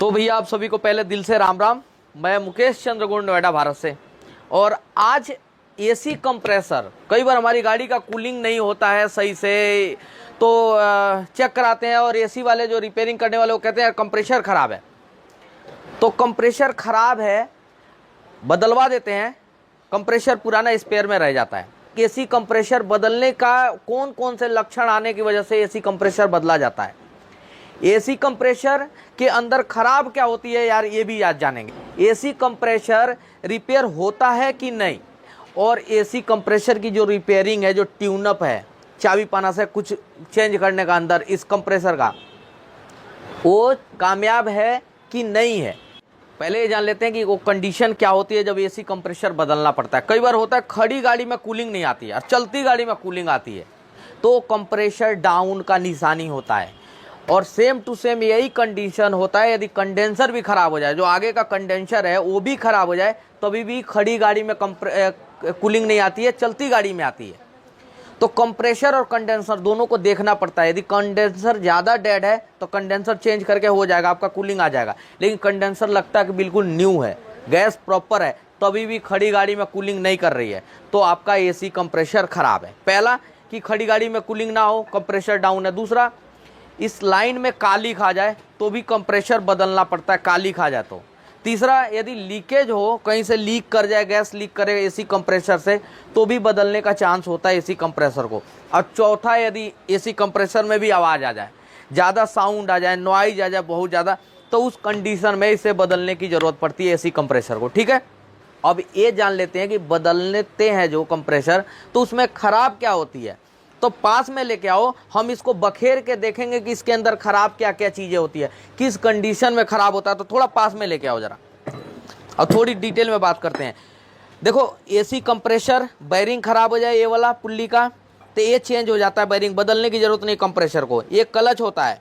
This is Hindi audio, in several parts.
तो भैया आप सभी को पहले दिल से राम राम। मैं मुकेश चंद्र गुण, नोएडा, भारत से। और आज एसी कंप्रेसर, कई बार हमारी गाड़ी का कूलिंग नहीं होता है सही से, तो चेक कराते हैं और एसी वाले जो रिपेयरिंग करने वाले वो कहते हैं कंप्रेसर ख़राब है। तो कंप्रेसर ख़राब है, बदलवा देते हैं, कंप्रेसर पुराना स्पेयर में रह जाता है। एसी कंप्रेसर बदलने का कौन कौन से लक्षण आने की वजह से एसी कंप्रेसर बदला जाता है, एसी कंप्रेसर के अंदर खराब क्या होती है यार, ये भी आज जानेंगे। एसी कंप्रेसर रिपेयर होता है कि नहीं, और एसी कंप्रेसर की जो रिपेयरिंग है, जो ट्यूनअप है, चाबी पाना से कुछ चेंज करने का अंदर इस कंप्रेसर का, वो कामयाब है कि नहीं है। पहले ये जान लेते हैं कि वो कंडीशन क्या होती है जब एसी कंप्रेसर बदलना पड़ता है। कई बार होता है खड़ी गाड़ी में कूलिंग नहीं आती है और चलती गाड़ी में कूलिंग आती है, तो कंप्रेसर डाउन का निशानी होता है। और सेम टू सेम यही कंडीशन होता है यदि कंडेंसर भी खराब हो जाए, जो आगे का कंडेंसर है वो भी खराब हो जाए, तभी भी खड़ी गाड़ी में कूलिंग नहीं आती है, चलती गाड़ी में आती है। तो कंप्रेसर और कंडेंसर दोनों को देखना पड़ता है। यदि कंडेंसर ज़्यादा डेड है तो कंडेंसर चेंज करके हो जाएगा, आपका कूलिंग आ जाएगा। लेकिन कंडेंसर लगता है कि बिल्कुल न्यू है, गैस प्रॉपर है, तभी भी खड़ी गाड़ी में कूलिंग नहीं कर रही है, तो आपका एसी कंप्रेसर खराब है। पहला कि खड़ी गाड़ी में कूलिंग ना हो, कंप्रेसर डाउन है। दूसरा, इस लाइन में काली खा जाए तो भी कंप्रेसर बदलना पड़ता है, काली खा जाए तो। तीसरा, यदि लीकेज हो, कहीं से लीक कर जाए, गैस लीक करे एसी कंप्रेसर से, तो भी बदलने का चांस होता है एसी कंप्रेसर को। और चौथा, यदि एसी कंप्रेसर में भी आवाज़ आ जाए, ज़्यादा साउंड आ जाए, नॉइज आ जाए बहुत ज़्यादा, तो उस कंडीशन में इसे बदलने की ज़रूरत पड़ती है एसी कंप्रेसर को। ठीक है, अब ये जान लेते हैं कि बदलते हैं जो कंप्रेसर, तो उसमें ख़राब क्या होती है। तो पास में लेके आओ, हम इसको बखेर के देखेंगे कि इसके अंदर खराब क्या क्या चीज़ें होती है, किस कंडीशन में खराब होता है। तो थोड़ा पास में लेके आओ जरा, और थोड़ी डिटेल में बात करते हैं। देखो, एसी कंप्रेसर बैरिंग खराब हो जाए, ये वाला पुल्ली का, तो ये चेंज हो जाता है, बैरिंग बदलने की जरूरत नहीं कंप्रेसर को। ये क्लच होता है,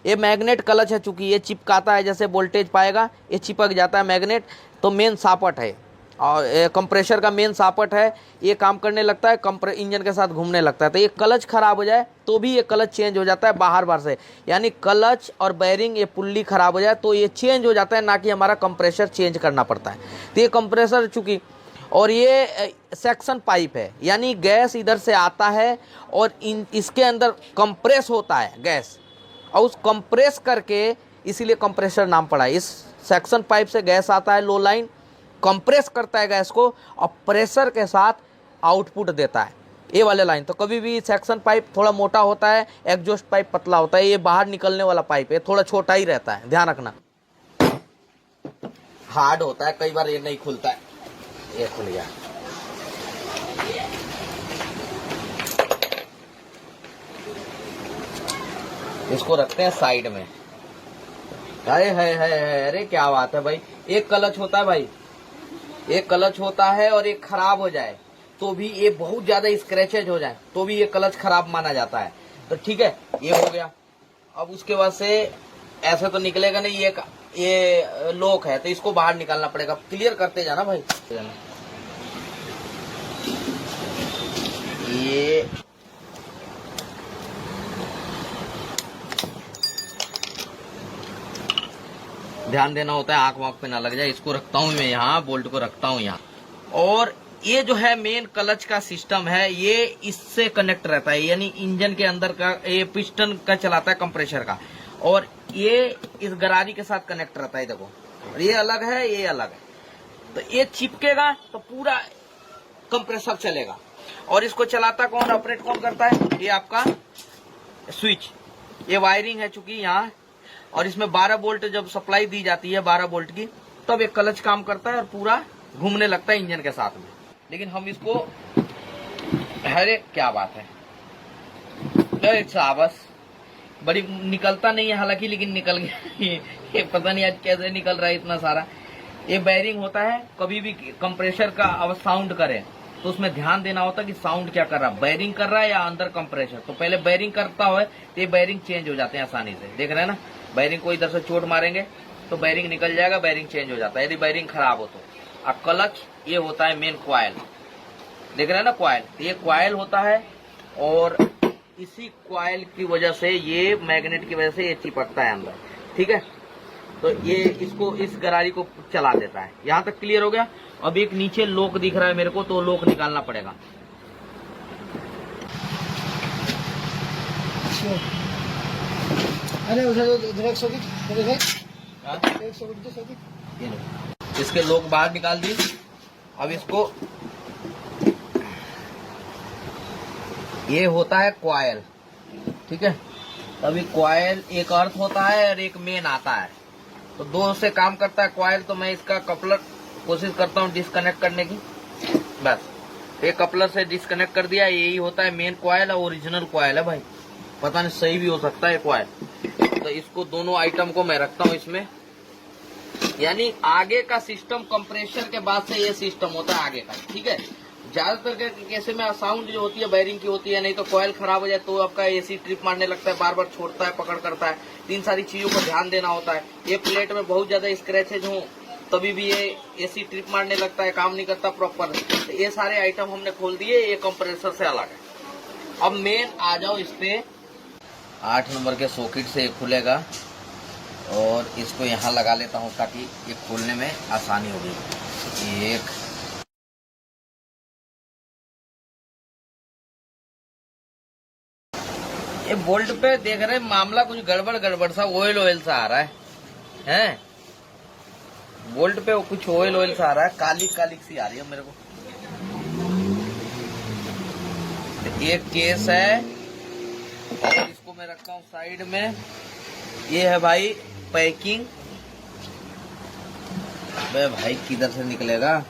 ये मैग्नेट क्लच है, चूंकि ये चिपकाता है, जैसे वोल्टेज पाएगा ये चिपक जाता है मैग्नेट, तो मेन सापट है। और कंप्रेसर का मेन सापट है, ये काम करने लगता है, इंजन के साथ घूमने लगता है। तो ये क्लच खराब हो जाए तो भी ये क्लच चेंज हो जाता है बाहर से, यानी क्लच और बैरिंग, ये पुल्ली खराब हो जाए तो ये चेंज हो जाता है, ना कि हमारा कंप्रेसर चेंज करना पड़ता है। तो ये कंप्रेसर चूँकि, और ये सेक्शन पाइप है, यानी गैस इधर से आता है और इसके अंदर कंप्रेस होता है गैस, और उस कंप्रेस करके, इसीलिए कंप्रेसर नाम पड़ा है। इस सेक्शन पाइप से गैस आता है, लो लाइन कंप्रेस करता है गैस को और प्रेशर के साथ आउटपुट देता है, ये वाले लाइन। तो कभी भी सेक्शन पाइप थोड़ा मोटा होता है, एग्जॉस्ट पाइप पतला होता है, ये बाहर निकलने वाला पाइप है, थोड़ा छोटा ही रहता है, ध्यान रखना। हार्ड होता है, कई बार ये नहीं खुलता है, ये खुल गया। इसको रखते हैं साइड में। अरे क्या बात है भाई। एक क्लच होता है भाई, एक क्लच होता है, और एक खराब हो जाए तो भी, ये बहुत ज्यादा स्क्रैचेज हो जाए तो भी ये क्लच खराब माना जाता है। तो ठीक है, ये हो गया। अब उसके बाद से ऐसे तो निकलेगा नहीं, ये लॉक है तो इसको बाहर निकालना पड़ेगा। क्लियर करते जाना भाई। ये ध्यान देना होता है, आंख वाँख पे ना लग जाए। इसको रखता हूँ मैं यहाँ, बोल्ट को रखता हूँ यहाँ, और ये जो है मेन क्लच का सिस्टम है, ये इससे कनेक्ट रहता है, यानी इंजन के अंदर का ये पिस्टन का चलाता है कंप्रेसर का, और ये इस गरारी के साथ कनेक्ट रहता है। देखो, ये अलग है, ये अलग है, तो ये चिपकेगा तो पूरा कंप्रेसर चलेगा। और इसको चलाता कौन, ऑपरेट कौन करता है, ये आपका स्विच, ये वायरिंग है चूंकि यहाँ, और इसमें 12 वोल्ट जब सप्लाई दी जाती है 12 वोल्ट की, तब एक क्लच काम करता है और पूरा घूमने लगता है इंजन के साथ में। लेकिन हम इसको, अरे क्या बात है, अरे शाबाश, बड़ी निकलता नहीं है हालांकि, लेकिन निकल गया। ये पता नहीं आज कैसे निकल रहा है इतना सारा। ये बैरिंग होता है, कभी भी कंप्रेसर का अब साउंड करे तो उसमें ध्यान देना होता है कि साउंड क्या कर रहा है, बैरिंग कर रहा है या अंदर कंप्रेसर। तो पहले बैरिंग करता है तो ये बैरिंग चेंज हो जाते हैं आसानी से, देख रहे हैं ना। बैरिंग को इधर से चोट मारेंगे तो बैरिंग निकल जाएगा, बैरिंग चेंज हो जाता है यदि बैरिंग खराब हो तो। और क्लच ये होता है मेन क्वाइल, देख रहे हैं ना क्वाइल, ये क्वाइल होता है, और इसी क्वाइल की वजह से, ये मैग्नेट की वजह से ये चिपकता है अंदर। ठीक है, तो ये इसको इस गरारी को चला देता है। यहाँ तक क्लियर हो गया। अब एक नीचे लॉक दिख रहा है मेरे को, तो लॉक निकालना पड़ेगा। अरे उधर एक सौ इसके लॉक बाहर निकाल दी। अब इसको, ये होता है कॉइल, ठीक है। अभी कॉइल एक अर्थ होता है और एक मेन आता है, तो दो से काम करता है कॉइल। तो मैं इसका कपलर कोशिश करता हूँ डिस्कनेक्ट करने की। बस एक कपलर से डिस्कनेक्ट कर दिया। यही होता है मेन कॉइल और ओरिजिनल कॉइल है भाई, पता नहीं सही भी हो सकता है कॉइल। तो इसको दोनों आइटम को मैं रखता हूँ इसमें। यानी आगे का सिस्टम कंप्रेसर के बाद से ये सिस्टम होता है आगे का, ठीक है। ज्यादातर के केस में साउंड जो होती है बैरिंग की होती है, नहीं तो कॉइल खराब हो जाए तो आपका एसी ट्रिप मारने लगता है, बार बार छोड़ता है, पकड़ करता है। इन सारी चीजों को ध्यान देना होता है। ये प्लेट में बहुत ज्यादा स्क्रैचेज हो तभी भी ये एसी ट्रिप मारने लगता है, काम नहीं करता प्रॉपर। तो ये सारे आइटम हमने खोल दिए, ये कंप्रेसर से अलग है। अब मेन आ जाओ इस पे। 8 नंबर के सॉकेट से ये खुलेगा और इसको यहाँ लगा लेता हूँ ताकि ये खोलने में आसानी होगी। एक ये बोल्ट पे देख रहे हैं मामला कुछ गड़बड़ सा ऑयल सा आ रहा है बोल्ट पे कुछ ऑयल सा आ रहा है, काली सी आ रही है मेरे को। एक केस है और इसको मैं रखता हूँ साइड में। ये है भाई पैकिंग। भाई किधर से निकलेगा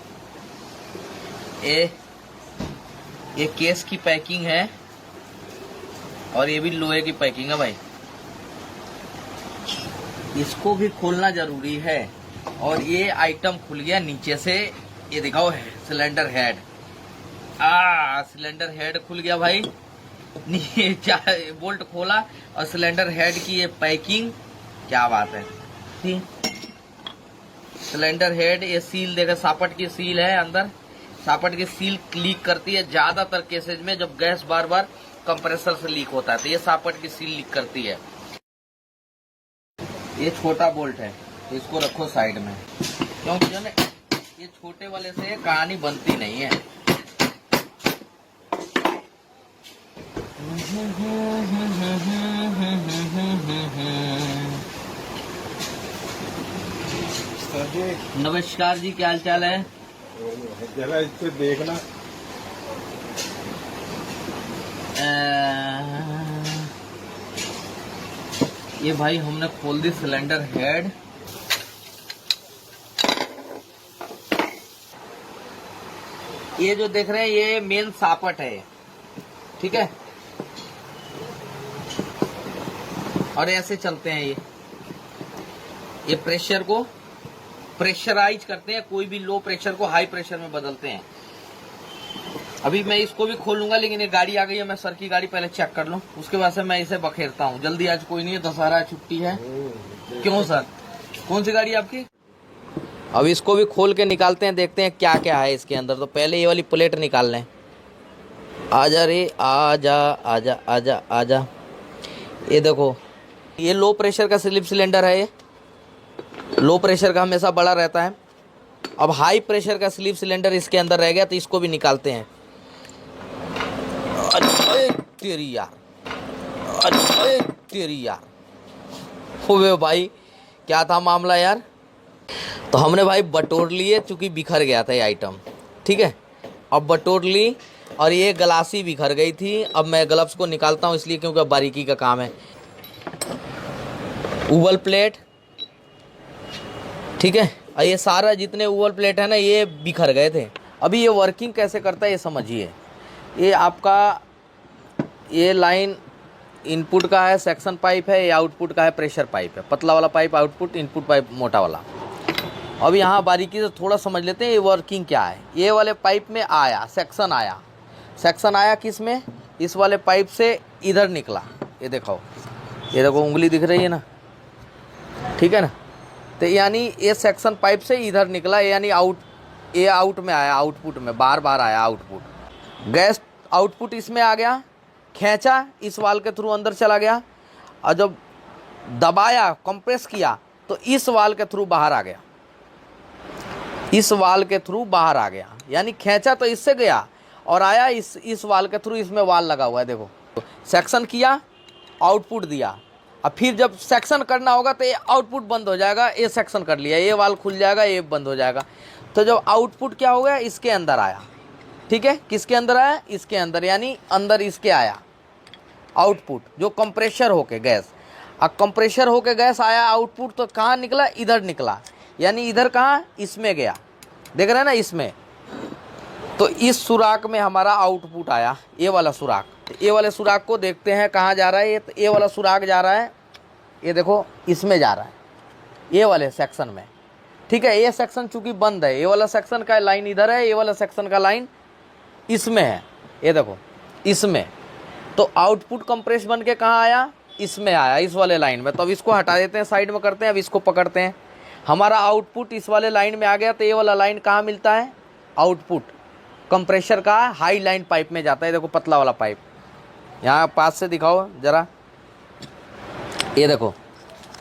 ये केस की पैकिंग है और ये भी लोहे की पैकिंग है भाई। इसको भी खोलना जरूरी है। और ये आइटम खुल गया नीचे से, ये दिखाओ सिलेंडर हेड। सिलेंडर हेड खुल गया भाई। बोल्ट खोला और सिलेंडर हेड की ये पैकिंग, क्या बात है। सिलेंडर हेड, ये सील देखा, सापट की सील है अंदर। सापट की सील लीक करती है ज्यादातर केसेज में, जब गैस बार बार कंप्रेसर से लीक होता है तो ये सापट की सील लीक करती है। ये छोटा बोल्ट है, इसको रखो साइड में, क्योंकि जो है ये छोटे वाले से कहानी बनती नहीं है। नमस्कार जी, क्या हाल चाल है? जरा इस पे देखना। ये भाई हमने खोल दी सिलेंडर हेड। ये जो देख रहे हैं ये मेन सापट है, ठीक है। और ऐसे चलते हैं ये प्रेशर को प्रेशराइज करते हैं, कोई भी लो प्रेशर को हाई प्रेशर में बदलते हैं। अभी मैं इसको भी खोलूंगा, लेकिन ये गाड़ी आ गई है, मैं सर की गाड़ी पहले चेक कर लूं, उसके बाद से मैं इसे बखेरता हूं। जल्दी आज कोई नहीं है, दशहरा छुट्टी है। क्यों सर, कौन सी गाड़ी आपकी? अब इसको भी खोल के निकालते हैं, देखते हैं क्या क्या है इसके अंदर। तो पहले ये वाली प्लेट निकाल लें। आजा रे, आजा आजा आजा आजा। ये देखो, ये लो प्रेशर का स्लिप सिलेंडर है। ये लो प्रेशर का हमेशा बड़ा रहता है। अब हाई प्रेशर का स्लीप सिलेंडर इसके अंदर रह गया, तो इसको भी निकालते हैं। अरे तेरी यार, अरे तेरी यार, हुए भाई, क्या था मामला यार। तो हमने भाई बटोर लिए, चूंकि बिखर गया था ये आइटम, ठीक है। अब बटोर ली और ये गलासी बिखर गई थी। अब मैं ग्लव्स को निकालता हूँ, इसलिए क्योंकि बारीकी का काम है। ओवल प्लेट, ठीक है। और ये सारा जितने ओवल प्लेट है ना, ये बिखर गए थे। अभी ये वर्किंग कैसे करता है ये समझिए। ये आपका ये लाइन इनपुट का है, सेक्शन पाइप है। ये आउटपुट का है, प्रेशर पाइप है। पतला वाला पाइप आउटपुट, इनपुट पाइप मोटा वाला। अब यहाँ बारीकी से थोड़ा समझ लेते हैं ये वर्किंग क्या है। ये वाले पाइप में आया सेक्शन, आया किस में, इस वाले पाइप से इधर निकला। ये देखो उंगली दिख रही है ना, ठीक है ना। तो यानी ये सेक्शन पाइप से इधर निकला, यानी ये आउट में आया, आउटपुट में बार आया आउटपुट। गैस आउटपुट इसमें आ गया, खींचा, इस वाल के थ्रू अंदर चला गया। और जब दबाया, कंप्रेस किया, तो इस वाल के थ्रू बाहर आ गया, इस वाल के थ्रू बाहर आ गया, यानी खींचा तो इससे गया और आया इस वाल के थ्रू, इसमें वाल लगा हुआ है देखो। सेक्शन किया, आउटपुट दिया, अब फिर जब सेक्शन करना होगा तो ये आउटपुट बंद हो जाएगा, ये सेक्शन कर लिया, ये वाल खुल जाएगा, ये बंद हो जाएगा। तो जब आउटपुट क्या हो गया, इसके अंदर आया, ठीक है, किसके अंदर आया, इसके अंदर, यानी अंदर इसके आया आउटपुट, जो कंप्रेशर होके गैस, अब कंप्रेशर होके गैस आया आउटपुट, तो कहाँ निकला, इधर निकला, यानी इधर कहाँ, इसमें गया, देख रहे हैं ना, इसमें। तो इस सुराख में हमारा आउटपुट आया, ये वाला सुराख। ये वाले सुराख को देखते हैं कहाँ जा रहा है, ये वाला सुराख जा रहा है, ये देखो इसमें जा रहा है, ये वाले सेक्शन में, ठीक है। ये सेक्शन चूंकि बंद है, ये वाला सेक्शन का लाइन इधर है, ये वाला सेक्शन का लाइन इसमें है, ये देखो इसमें। तो आउटपुट कंप्रेस बन के कहाँ आया, इसमें आया, इस वाले लाइन में। तो अब इसको हटा देते हैं, साइड में करते हैं, अब इसको पकड़ते हैं। हमारा आउटपुट इस वाले लाइन में आ गया, तो ये वाला लाइन कहाँ मिलता है, आउटपुट कंप्रेशर का हाई लाइन पाइप में जाता है, देखो पतला वाला पाइप, यहाँ पास से दिखाओ जरा, ये देखो,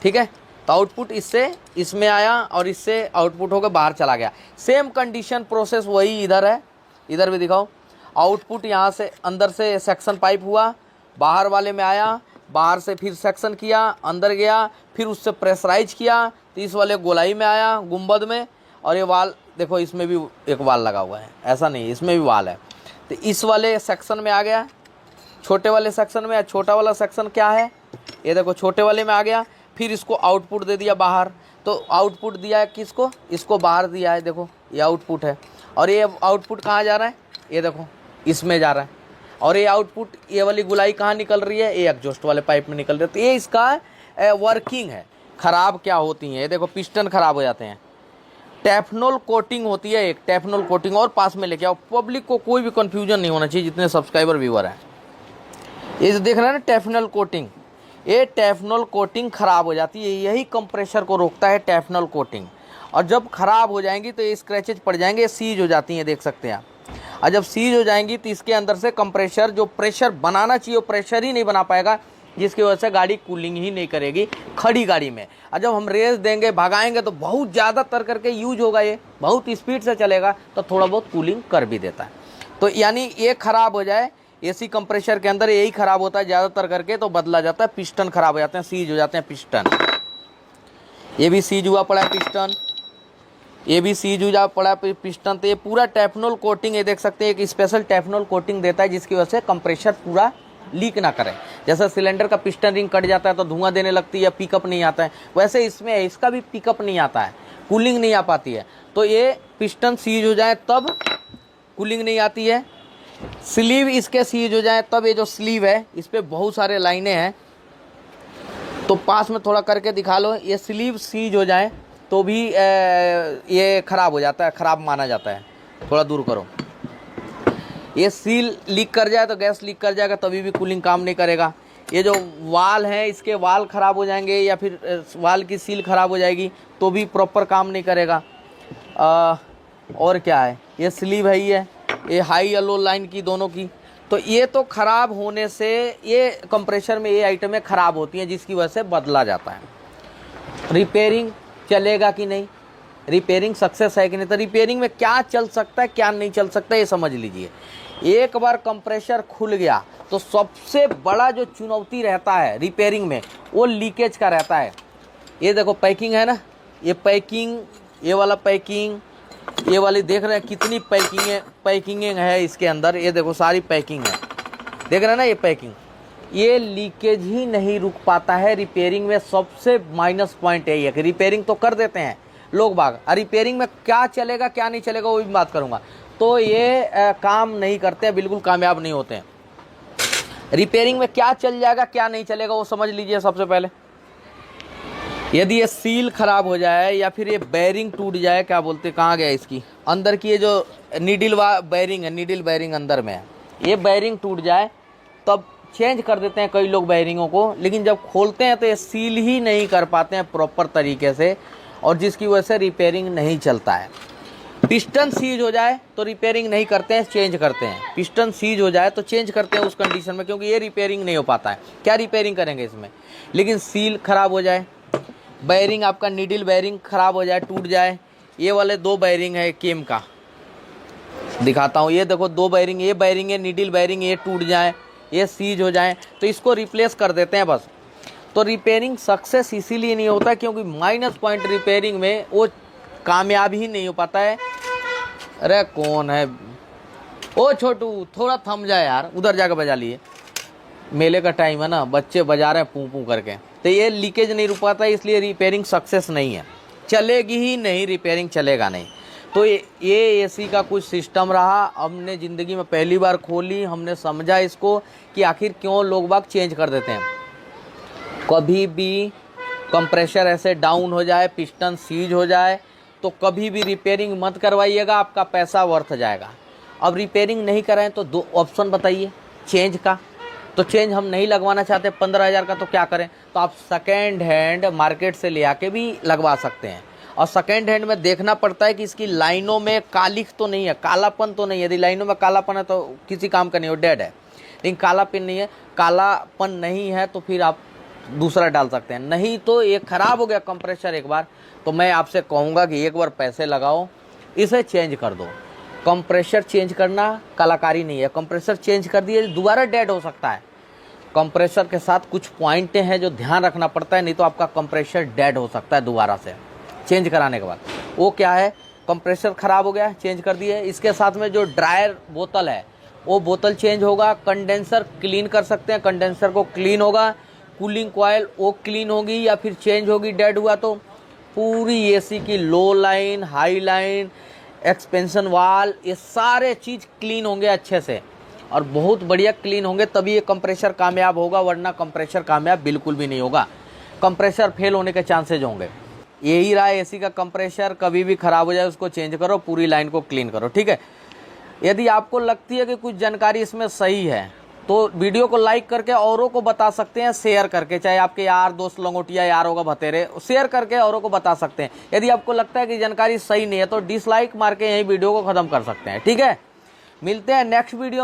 ठीक है। तो आउटपुट इससे इसमें आया और इससे आउटपुट होकर बाहर चला गया। सेम कंडीशन प्रोसेस वही इधर है, इधर भी दिखाओ। आउटपुट यहाँ से अंदर से सेक्शन पाइप हुआ, बाहर वाले में आया, बाहर से फिर सेक्शन किया, अंदर गया, फिर उससे प्रेशराइज किया, तो इस वाले गोलाई में आया, गुंबद में। और ये वाल देखो, इसमें भी एक वाल लगा हुआ है, ऐसा नहीं, इसमें भी वाल है। तो इस वाले सेक्शन में आ गया, छोटे वाले सेक्शन में। छोटा वाला सेक्शन क्या है, ये देखो छोटे वाले में आ गया, फिर इसको आउटपुट दे दिया बाहर। तो आउटपुट दिया है किसको, इसको बाहर दिया है, देखो ये आउटपुट है। और ये आउटपुट कहाँ जा रहा है, ये देखो इसमें जा रहा है। और ये आउटपुट, ये वाली गुलाई कहाँ निकल रही है, ये एग्जॉस्ट वाले पाइप में निकल रही है। तो ये इसका वर्किंग है। ख़राब क्या होती है, ये देखो पिस्टन ख़राब हो जाते हैं, टेफनॉल कोटिंग होती है एक, टेफनॉल कोटिंग। और पास में लेके आओ, पब्लिक को कोई भी कन्फ्यूजन नहीं होना चाहिए, जितने सब्सक्राइबर व्यूअर हैं। ये जो देख रहे हैं ना टेफनॉल कोटिंग, ये टेफनॉल कोटिंग ख़राब हो जाती है, यही कंप्रेशर को रोकता है टेफनॉल कोटिंग। और जब ख़राब हो जाएंगी तो ये स्क्रैचेज पड़ जाएंगे, सीज हो जाती हैं, देख सकते हैं आप। और जब सीज हो जाएंगी तो इसके अंदर से कंप्रेशर, जो प्रेशर बनाना चाहिए वो प्रेशर ही नहीं बना पाएगा, जिसकी वजह से गाड़ी कूलिंग ही नहीं करेगी खड़ी गाड़ी में। और जब हम रेस देंगे, भगाएंगे, तो बहुत ज़्यादा तर करके यूज होगा, ये बहुत स्पीड से चलेगा, तो थोड़ा बहुत कूलिंग कर भी देता है। तो यानी ये ख़राब हो जाए, एसी कंप्रेशर के अंदर यही ख़राब होता है ज़्यादातर करके, तो बदला जाता है, पिस्टन ख़राब हो जाते हैं, सीज हो जाते हैं पिस्टन। ये भी सीज हुआ पड़ा है पिस्टन, ये भी सीज हुआ पड़ा है पिस्टन। तो ये पूरा टेफनॉल कोटिंग, ये देख सकते हैं, एक स्पेशल टेफनॉल कोटिंग देता है, जिसकी वजह से कंप्रेशर पूरा लीक ना करे। जैसे सिलेंडर का पिस्टन रिंग कट जाता है तो धुआं देने लगती है, पिकअप नहीं आता है, वैसे इसमें इसका भी पिकअप नहीं आता है, कूलिंग नहीं आ पाती है। तो ये पिस्टन सीज हो जाए तब कूलिंग नहीं आती है, स्लीव इसके सीज हो जाए तब। ये जो स्लीव है इस पर बहुत सारे लाइनें हैं, तो पास में थोड़ा करके दिखा लो। ये स्लीव सीज हो जाए तो भी ये ख़राब हो जाता है, ख़राब माना जाता है। थोड़ा दूर करो। ये सील लीक कर जाए तो गैस लीक कर जाएगा, तभी भी कूलिंग काम नहीं करेगा। ये जो वाल हैं, इसके वाल ख़राब हो जाएंगे, या फिर वाल की सील ख़राब हो जाएगी तो भी प्रॉपर काम नहीं करेगा। और क्या है, ये स्लीव है, ये हाई या लो लाइन की दोनों की। तो ये तो ख़राब होने से, ये कंप्रेशर में ये आइटमें ख़राब होती हैं, जिसकी वजह से बदला जाता है। रिपेयरिंग चलेगा कि नहीं, रिपेयरिंग सक्सेस है कि नहीं, तो रिपेयरिंग में क्या चल सकता है क्या नहीं चल सकता, ये समझ लीजिए। एक बार कंप्रेशर खुल गया तो सबसे बड़ा जो चुनौती रहता है रिपेयरिंग में, वो लीकेज का रहता है। ये देखो पैकिंग है ना, ये पैकिंग, ये वाला पैकिंग, ये वाली देख रहे हैं कितनी पैकिंग है इसके अंदर। ये देखो सारी पैकिंग है, देख रहे हैं ना, ये पैकिंग, ये लीकेज ही नहीं रुक पाता है। रिपेयरिंग में सबसे माइनस पॉइंट यही है कि रिपेयरिंग तो कर देते हैं लोग बाग, रिपेयरिंग में क्या चलेगा क्या नहीं चलेगा वो भी बात करूंगा। तो ये काम नहीं करते हैं, बिल्कुल कामयाब नहीं होते हैं। रिपेयरिंग में क्या चल जाएगा क्या नहीं चलेगा वो समझ लीजिए। सबसे पहले यदि ये सील खराब हो जाए या फिर ये बेयरिंग टूट जाए, क्या बोलते कहाँ गया इसकी अंदर की, ये जो नीडल बेयरिंग है, नीडल बेयरिंग अंदर में है, ये बेयरिंग टूट जाए तब चेंज कर देते हैं कई लोग बेयरिंगों को, लेकिन जब खोलते हैं तो ये सील ही नहीं कर पाते हैं प्रॉपर तरीके से, और जिसकी वजह से रिपेयरिंग नहीं चलता है। पिस्टन सीज हो जाए तो रिपेयरिंग नहीं करते हैं, चेंज करते हैं। पिस्टन सीज हो जाए तो चेंज करते हैं उस कंडीशन में, क्योंकि ये रिपेयरिंग नहीं हो पाता है। क्या रिपेयरिंग करेंगे इसमें, लेकिन सील खराब हो जाए, बैरिंग आपका नीडल बैरिंग खराब हो जाए, टूट जाए, ये वाले 2 बैरिंग है केम का, दिखाता हूँ। ये देखो 2 बैरिंग, ये बैरिंग है नीडल बैरिंग, ये टूट जाए, ये सीज हो जाए तो इसको रिप्लेस कर देते हैं बस। तो रिपेयरिंग सक्सेस इसीलिए नहीं होता क्योंकि माइनस पॉइंट रिपेयरिंग में वो कामयाब ही नहीं हो पाता है। अरे कौन है, ओ छोटू थोड़ा थम जाए यार, उधर जाकर बजा लिए, मेले का टाइम है ना, बच्चे बजा रहे हैं पू पू करके, तो ये लीकेज नहीं रुक पाता, इसलिए रिपेयरिंग सक्सेस नहीं है, चलेगी ही नहीं, रिपेयरिंग चलेगा नहीं। तो ये एसी का कुछ सिस्टम रहा, हमने ज़िंदगी में पहली बार खोली, हमने समझा इसको कि आखिर क्यों लोग बाग चेंज कर देते हैं। कभी भी कंप्रेशर ऐसे डाउन हो जाए, पिस्टन सीज हो जाए तो कभी भी रिपेयरिंग मत करवाइएगा, आपका पैसा वर्थ जाएगा। अब रिपेयरिंग नहीं कराएं तो 2 ऑप्शन बताइए चेंज का, तो चेंज हम नहीं लगवाना चाहते 15,000 का, तो क्या करें? तो आप सेकेंड हैंड मार्केट से ले आके भी लगवा सकते हैं। और सेकेंड हैंड में देखना पड़ता है कि इसकी लाइनों में कालिख तो नहीं है, कालापन तो नहीं है। यदि लाइनों में कालापन है तो किसी काम का नहीं, हो डेड है। लेकिन कालापन नहीं है, कालापन नहीं है तो फिर आप दूसरा डाल सकते हैं। नहीं तो ये ख़राब हो गया कंप्रेसर एक बार, तो मैं आपसे कहूँगा कि एक बार पैसे लगाओ, इसे चेंज कर दो। कंप्रेसर चेंज करना कलाकारी नहीं है, कंप्रेसर चेंज कर दिए दोबारा डेड हो सकता है। कंप्रेसर के साथ कुछ पॉइंटें हैं जो ध्यान रखना पड़ता है, नहीं तो आपका कंप्रेसर डेड हो सकता है दोबारा से चेंज कराने के बाद। वो क्या है, कंप्रेसर ख़राब हो गया, चेंज कर दिए, इसके साथ में जो ड्रायर बोतल है वो बोतल चेंज होगा। कंडेंसर क्लीन कर सकते हैं, कंडेंसर को क्लीन होगा। कूलिंग कॉयल वो क्लीन होगी या फिर चेंज होगी डेड हुआ तो। पूरी एसी की low line, high line, expansion valve, ये सारे चीज़ क्लीन होंगे अच्छे से और बहुत बढ़िया क्लीन होंगे, तभी ये कंप्रेसर कामयाब होगा, वरना कंप्रेसर कामयाब बिल्कुल भी नहीं होगा। कंप्रेसर फेल होने के चांसेज होंगे। यही रहा एसी का कंप्रेसर, कभी भी ख़राब हो जाए उसको चेंज करो, पूरी लाइन को क्लीन करो, ठीक है। यदि आपको लगती है कि कुछ जानकारी इसमें सही है तो वीडियो को लाइक करके औरों को बता सकते हैं, शेयर करके, चाहे आपके यार दोस्त लंगोटिया यार होगा भतेरे, शेयर करके औरों को बता सकते हैं। यदि आपको लगता है कि जानकारी सही नहीं है तो डिसलाइक मार के यही वीडियो को ख़त्म कर सकते हैं, ठीक है। मिलते हैं नेक्स्ट वीडियो में।